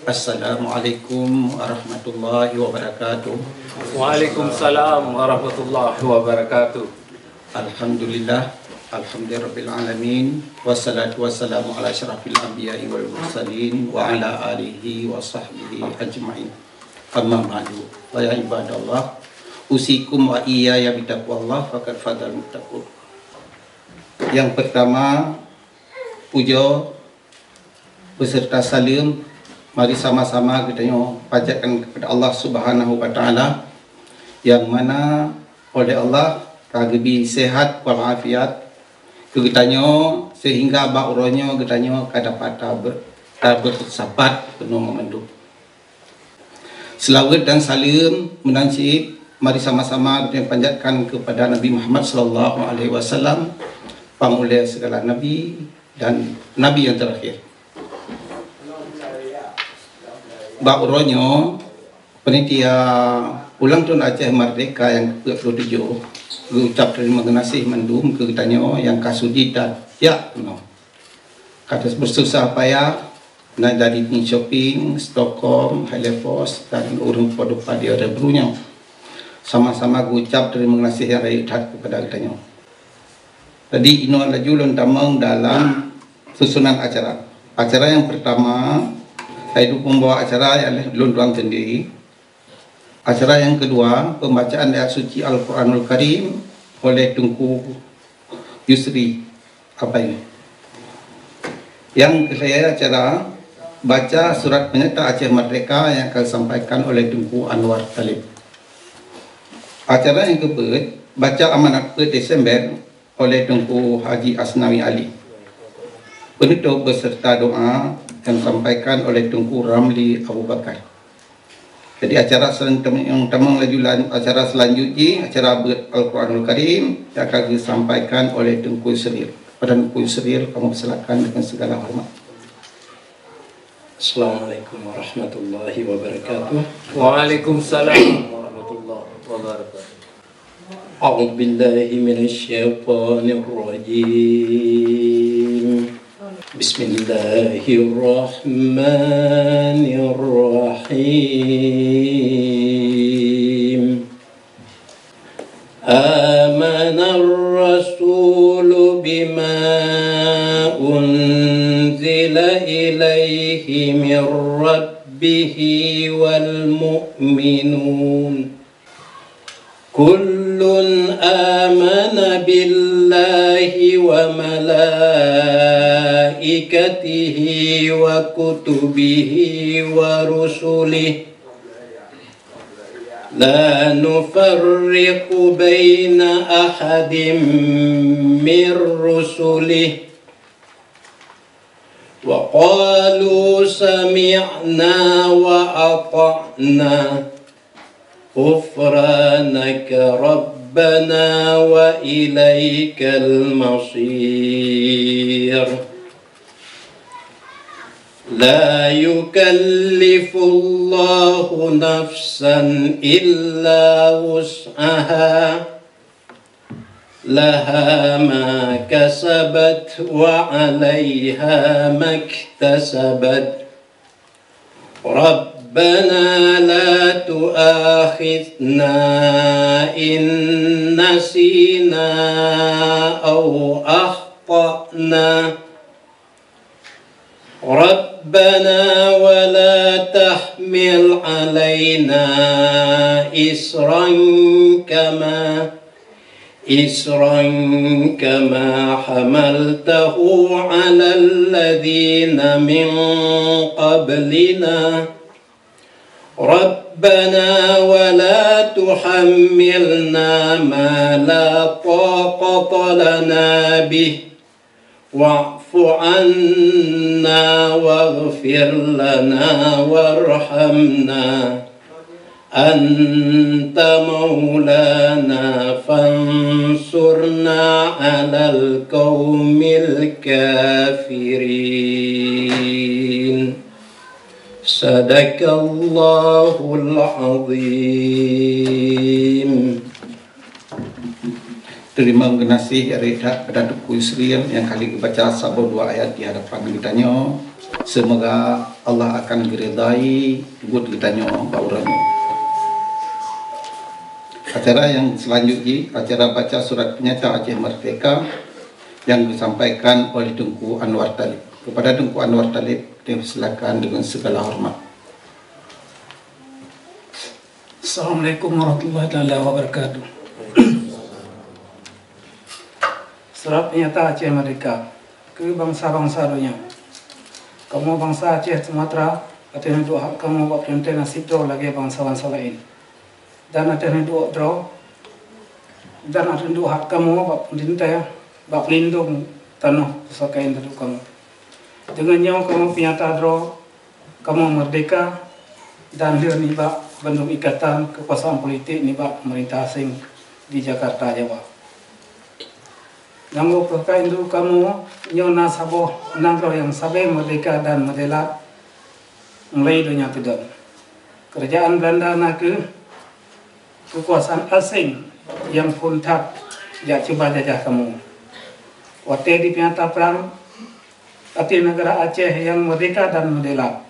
Assalamualaikum warahmatullahi wabarakatuh. Waalaikumsalam warahmatullahi wabarakatuh. Alhamdulillah, alhamdulillahirabbil alamin, wassalatu wassalamu ala asyrafil anbiya'i wal mursalin wa ala alihi wa sahbihi ajma'in. Amma ba'du. Wa ya ibadallah, usikum wa iyaya bitaqwallah faqad fadal muttaqun. Yang pertama, puja beserta salam, mari sama-sama kita panjatkan kepada Allah Subhanahu wa taala yang mana oleh Allah kagbi sehat walafiat kitanya sehingga bauronya kitanya kadapata bersapat penuh memenduk. Selawat dan salam menancip mari sama-sama kita panjatkan kepada Nabi Muhammad sallallahu alaihi wasallam, pamulia segala nabi dan nabi yang terakhir. Bauronya penitia ulang tahun Aceh Merdeka yang ke-27 ucap terima kasih mendum ke kitanya yang kasudi dan ya no. Kata bersusah payah nak dari shopping, Stockholm, Hellefoss dan urung produk pada rebrunya. Sama-sama ucap terima kasih yang raya kepada kitanya. Tadi ino lajulun tamang dalam susunan acara. Acara yang pertama saya membawa acara yang lunduang sendiri. Acara yang kedua, pembacaan ayat suci Al-Quranul Karim oleh Tunku Yusri. Apa ini? Yang ketiga acara baca surat penyerta Aceh Merdeka yang akan disampaikan oleh Tunku Anwar Talib. Acara yang keempat, baca amanat ke Desember oleh Tunku Haji Asnawi Ali. Penutup beserta doa yang disampaikan oleh Tunku Ramli Abu Bakar. Jadi acara yang tamang lajulan acara selanjutnya acara Al-Quranul Karim yang akan disampaikan oleh Tunku Yusril. Pada Tunku Yusril, kamu silakan dengan segala hormat. Assalamualaikum warahmatullahi wabarakatuh. Waalaikumsalam warahmatullahi wabarakatuh. A'udzu billahi minasyaitonir rajim. Bismillahirrahmanirrahim. Amanar rasulu bima unzila ilaihi min rabbihi wal mu'minun. Kullun amana billahi wa malaikatihi wa kutubihi wa rusulihi la nufarriqu baina ahadin min rusulihi wa qalu sami'na wa ata'na ghufranaka rabbana wa ilaikal masir. La yukallifullahu nafsan illa wus'aha laha ma kasabat wa 'alayha maktasabat. Rabbana la tu'akhidna in nasina aw akhtana. Rabbana wa la tahmil 'alaina isran kama hamaltahu 'alal ladzina min qablina. Rabbana wa la tuhammilna ma la taqata lana bih wa'fu 'anna waghfir lana warhamna anta maulana fansurna 'alal qaumil kafirin. Sadaqallahul azim. terima kasih pada Tuku Yusril yang kali baca sabur 2 ayat di hadapan kitanya. Semoga Allah akan geredai buat kitanya baurannya. Acara yang selanjutnya, acara baca surat penyata Aceh Merdeka yang disampaikan oleh Tunku Anwar Talib. Kepada Tunku Anwar Talib, silakan dengan segala hormat. Assalamualaikum warahmatullahi wabarakatuh. Surat penyata Aceh Merdeka ke bangsa-bangsa dunia. Kamu bangsa Aceh Sumatera, akan doa kamu buat perintah nasib doa lagi bangsa-bangsa lain. Dan akan doa dan akan doa kamu buat perintah buat pelindung tanah pusaka yang duduk kamu. Dengannya kamu penyata doa kamu merdeka dan dia nibak bentuk ikatan kekuasaan politik nibak pemerintah asing di Jakarta, Jawa. Nanggo perkara itu kamu nyona sabo nangro yang sabe merdeka dan merdeka mulai dunia tidak. Kerajaan Belanda nak kekuasaan asing yang puntak ya coba jajah kamu. Waktu di pianta perang hati negara Aceh yang merdeka dan merdeka.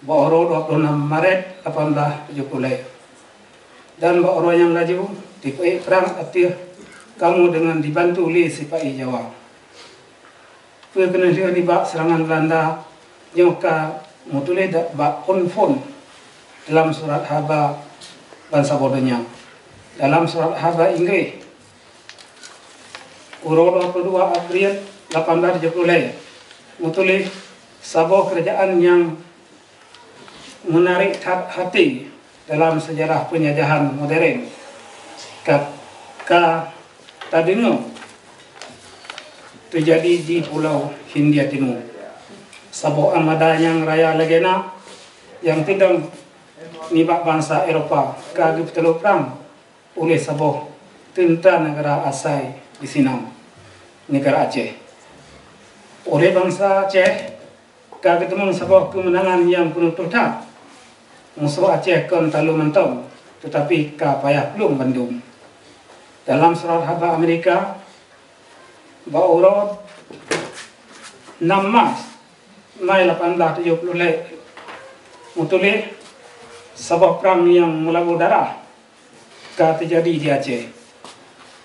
Baoro 26 Maret 1870. Dan baoro yang laju di perang hati kamu dengan dibantu oleh Sipai Jawa. Perkena dia dibak serangan Belanda nyoka mutule bak konfon dalam surat haba bangsa bodohnya. Dalam surat haba Inggris Urul 22 April 1870 mutule sebuah kerajaan yang menarik hati dalam sejarah penjajahan modern. Tadinya terjadi di Pulau Hindia Timur. Sebuah armada yang raya legenda yang tidak nibak bangsa Eropah kagip telur perang oleh sebuah tentara negara asai di Sinam, negara Aceh. Oleh bangsa Aceh kagip temung sebuah kemenangan yang penuh total. Musuh Aceh kan talu mentong, tetapi kapayah belum Bandung. Dalam surat haba Amerika, Baurot 6 Maret 1870 mutulih sebuah perang yang melabuh darah terjadi di Aceh.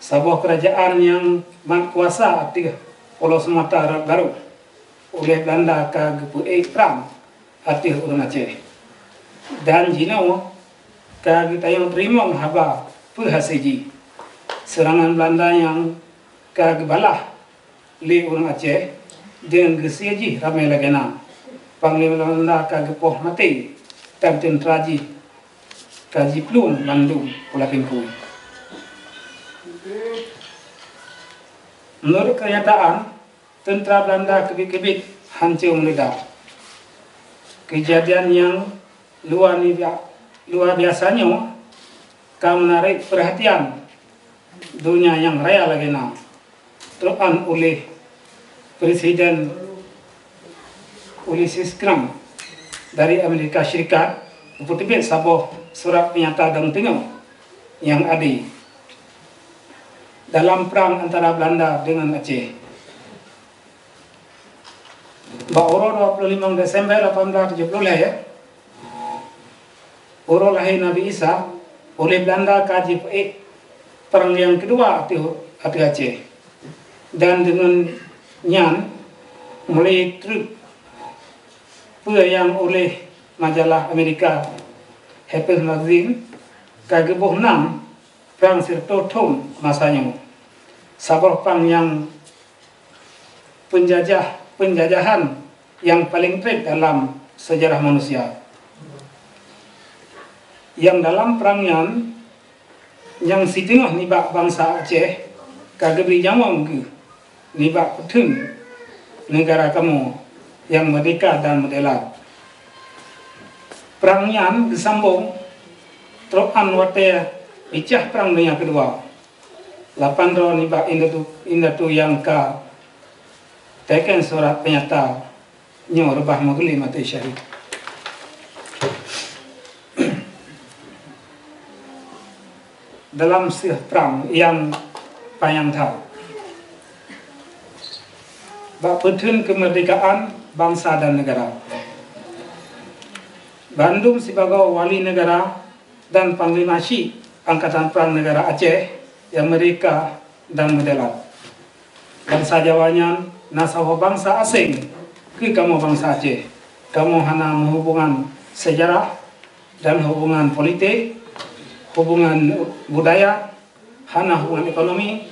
Sebuah kerajaan yang kuasa di Pulau Sumatera Baru oleh Belanda ke perang hati orang Aceh. Dan jinau kita yang terima haba perhasiji serangan Belanda yang kegebalah li orang Aceh dengan gesiaji ramai lagana panglima Belanda kagepoh mati dan tentraji kaji plum Bandung Pulau Pingku. Menurut kenyataan tentara Belanda kebit-kebit hancur meledak. Kejadian yang luar biasanya kau menarik perhatian dunia yang raya lagi terusan oleh Presiden Ulysses Grant dari Amerika Syarikat terbit sebuah surat penyata dan tengah yang adil dalam perang antara Belanda dengan Aceh. Bauro 25 Desember 1870 ya. Urul lahir Nabi Isa oleh Belanda kaji perang yang kedua hati Aceh. Dan dengan nyan mulai truk yang oleh majalah Amerika Harper's Magazine kagebuh 6 perang serta Tom masanya. Sabah perang yang penjajahan yang paling trip dalam sejarah manusia. Yang dalam perang yang si tengah nibak bangsa Aceh kagak beri jawab ke nibak petun negara kamu yang merdeka dan merdeka. Perang yang disambung terusan waktu icah perang dunia kedua. 8 tahun nibak indatu yang teken surat penyata nyo rebah magli mati syahid. Dalam perang yang payang thau. Bak pertun kemerdekaan bangsa dan negara. Bandung sebagai wali negara dan Panglima Syih Angkatan Perang Negara Aceh yang merdeka dan moderat. Bangsa Jawanya nasawa bangsa asing ke kamu bangsa Aceh. Kamu hana hubungan sejarah dan hubungan politik, hubungan budaya, hana hubungan ekonomi,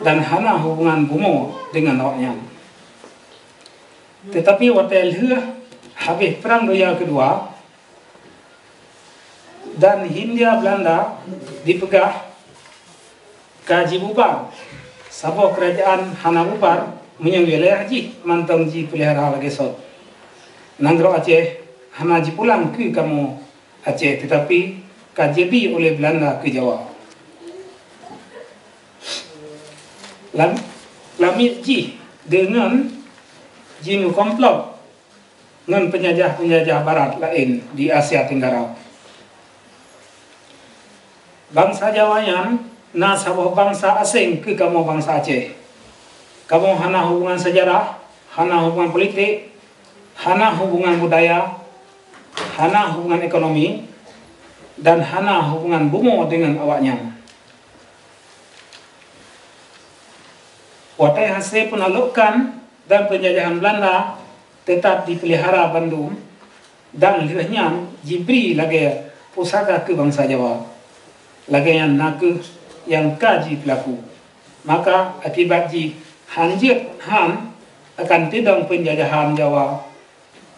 dan hana hubungan bumo dengan awaknya. Tetapi waktu habis Perang Dunia Kedua dan Hindia Belanda dipegah kaji bubar, sabah kerajaan hana bubar menyang wilayah ji mantang ji pelihara lagi sot. Nanggro Aceh hana ji pulang ke kamu Aceh, tetapi kajebi oleh Belanda ke Jawa. Lamit ji dengan jimu komplot dengan penjajah-penjajah barat lain di Asia Tenggara. Bangsa Jawanya nasabah bangsa asing ke kamu bangsa Aceh. Kamu hana hubungan sejarah, hana hubungan politik, hana hubungan budaya, hana hubungan ekonomi, dan hana hubungan bumo dengan awaknya. Watai hasil penaklukan dan penjajahan Belanda tetap dipelihara Bandung dan lehnya diberi lagi pusaka ke bangsa Jawa. Lagi yang naku yang kaji pelaku. Maka akibat ji hanjir han akan tidang penjajahan Jawa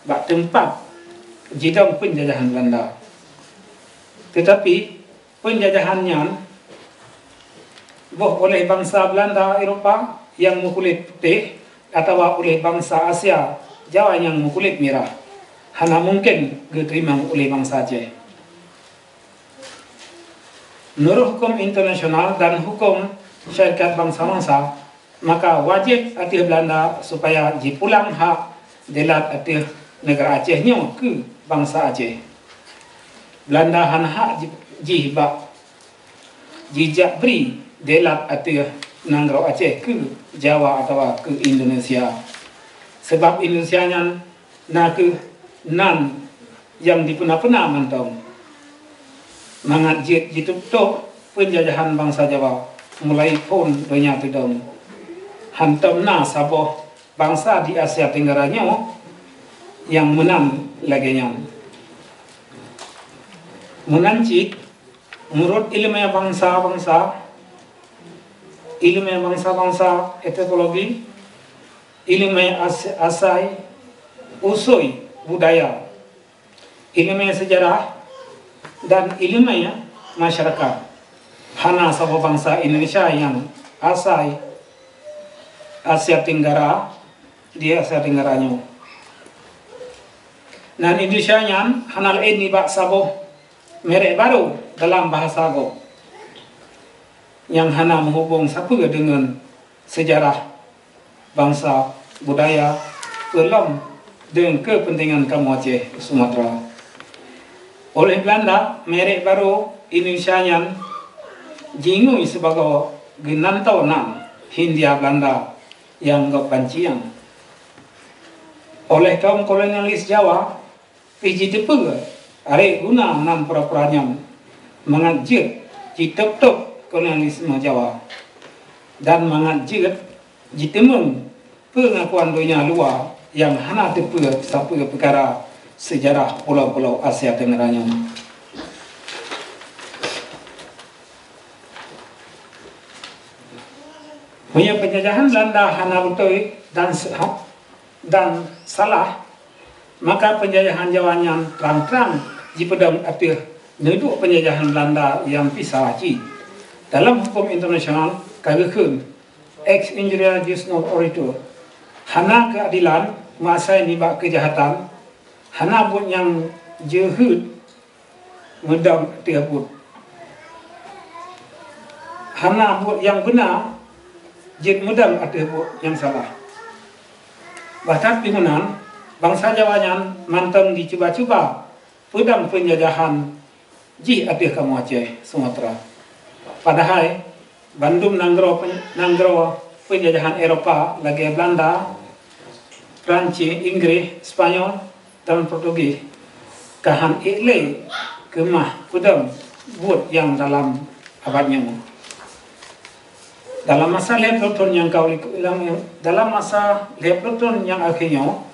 bak tempat jidang penjajahan Belanda. Tetapi penjajahannya oleh bangsa Belanda Eropah yang berkulit putih atau oleh bangsa Asia Jawa yang berkulit merah hana mungkin diterima oleh bangsa Aceh. Menurut hukum internasional dan hukum syarikat bangsa-bangsa, maka wajib atif Belanda supaya dipulang hak delat atif negara Acehnya ke bangsa Aceh. Belanda han hak jihbak jijak beri delat atif nanggro Aceh ke Jawa atau ke Indonesia. Sebab Indonesia nak ke nan yang dipena-pena mantong. Mangat jitu penjajahan bangsa Jawa mulai pun dunia tidong hantam na sabah bangsa di Asia Tenggara yang menang laginya. Menanci menurut ilmu bangsa-bangsa etnologi, ilmu asai, usui budaya, ilmu sejarah dan ilmu masyarakat hana sabah bangsa Indonesia yang asai Asia Tenggara di Asia Tenggaranya. Dan Indonesia yang hana lain ni bak sabah merek baru dalam bahasa go yang hana menghubung siapa dengan sejarah bangsa budaya belum dengan kepentingan kamu Aceh Sumatera. Oleh Belanda, merek baru Indonesia yang jingui sebagai genantau nam Hindia Belanda yang kepancian. Oleh kaum kolonialis Jawa, piji tepe are guna nam pura-puranya mengajir jitep-tep kolonialisme Jawa dan mengajir jitemeng pengakuan dunia luar yang hana tepe sapa perkara sejarah pulau-pulau Asia Tenggara. Punya penjajahan Belanda hana betul dan salah, maka penjajahan Jawanya terang-terang dipedang atir neduk penjajahan Belanda yang pisah haji. Dalam hukum internasional kagakun ex injuria jus non oritur hana keadilan masa nibak kejahatan hana buat yang jehud ngedam tiaput hana buat yang benar jid mudam tiaput yang salah. Bahkan pimunan bangsa Jawanya mantang dicuba-cuba pedang penjajahan ji atir kamu Aceh Sumatera. Padahal Bandung nanggro penjajahan Eropa lagi Belanda, Prancis, Inggris, Spanyol dan Portugis. Kahan ikle kemah kudam buat yang dalam abadnya. Dalam masa Leploton yang dalam masa Leploton yang akhirnya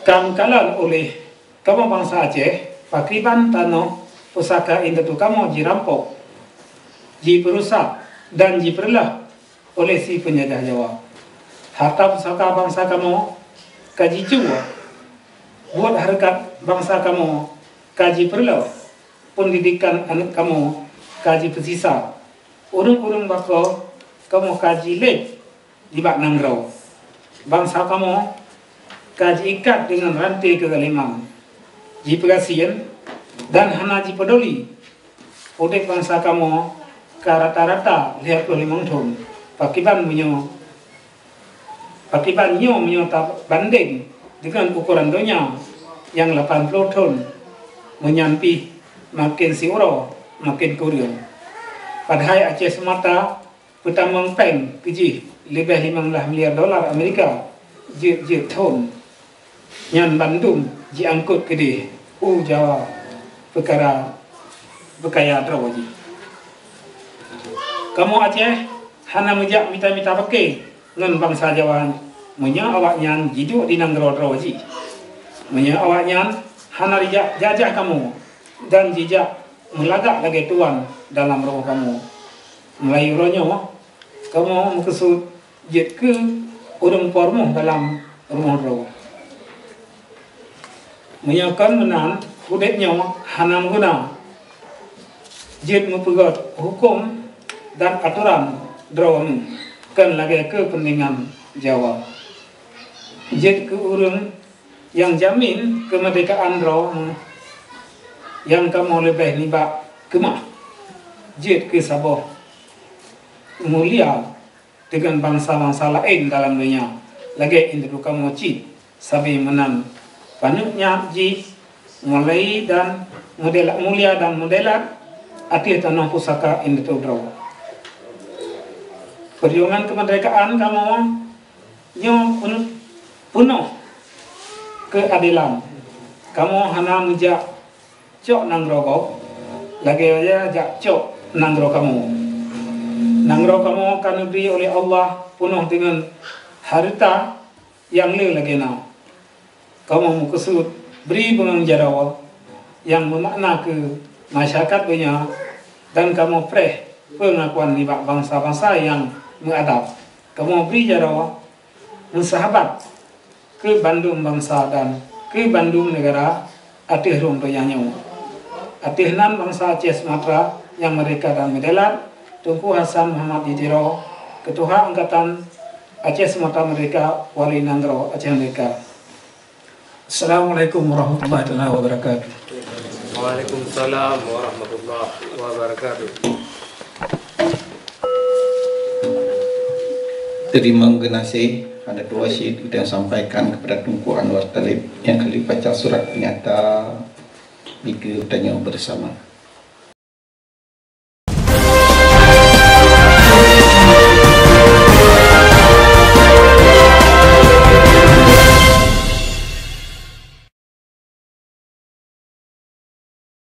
kalan oleh kamu bangsa Aceh, Pakriban Tano pusaka itu kamu dirampok, diperusak dan diperlah oleh si penjajah Jawa. Harta pusaka bangsa kamu kaji jua, buat harkat bangsa kamu kaji perlah, pendidikan anak kamu kaji pesisa, urung-urung bako kamu kaji lek di bak nangrau, bangsa kamu kaji ikat dengan rantai kegalimang, ji perhatian dan hana ji peduli, odek bangsa kamu ke rata-rata lihat oleh mangton, Pakriban nyo banding dengan ukuran dunia yang 80 ton menyampi makin siuro makin kurang. Padahal Aceh semata petambang peng keji lebih 15 miliar dolar Amerika jir ton nyan Bandung ji angkut kede Jawa perkara berkaya drawaji. Kamu Aceh hana mejak mita-mita pakai ngan bangsa Jawa menya awaknya hidup di nanggro drawaji. Menya awaknya hana rijak jajah kamu dan jejak melagak lagi tuan dalam roh kamu. Melayu rohnya kamu mengkesut jet ke urung pormu dalam rumah roh. Menyakan menan hudetnya hana guna jet mempegat hukum dan aturan drawamu kan lagi kepentingan Jawa. Jet ke urung yang jamin kemerdekaan drawamu yang kamu lebih nibak kemah. Jet ke Sabah mulia dengan bangsa-bangsa lain dalam dunia. Lagi induk kamu cid sabi menan panuknya ji mulai dan model mulia dan modelat atih tanah pusaka induk draw. Perjuangan kemerdekaan kamu nyo penuh keadilan. Kamu hana mejak cok nanggro kau, lagi aja jak cok nanggro kamu. Nanggro kamu kan diberi oleh Allah penuh dengan harta yang lagi na. Kamu mukesut beri pengajaran yang bermakna ke masyarakat banyak dan kamu preh pengakuan di bangsa-bangsa yang mengadap. Kamu beri jarawa mensahabat ke Bandung bangsa dan ke Bandung negara atih rum doyanya. Atih nan bangsa Aceh Sumatera yang mereka dan Medelat Tunku Hasan Muhammad Yidiro, Ketua Angkatan Aceh Sumatera Merdeka Wali Nanggro Aceh Merdeka. Assalamualaikum warahmatullahi wabarakatuh. Waalaikumsalam warahmatullahi wabarakatuh. Terima kasih ada dua syed kita sampaikan kepada Tunku Anwar Talib yang kali baca surat penyata jika tanya bersama.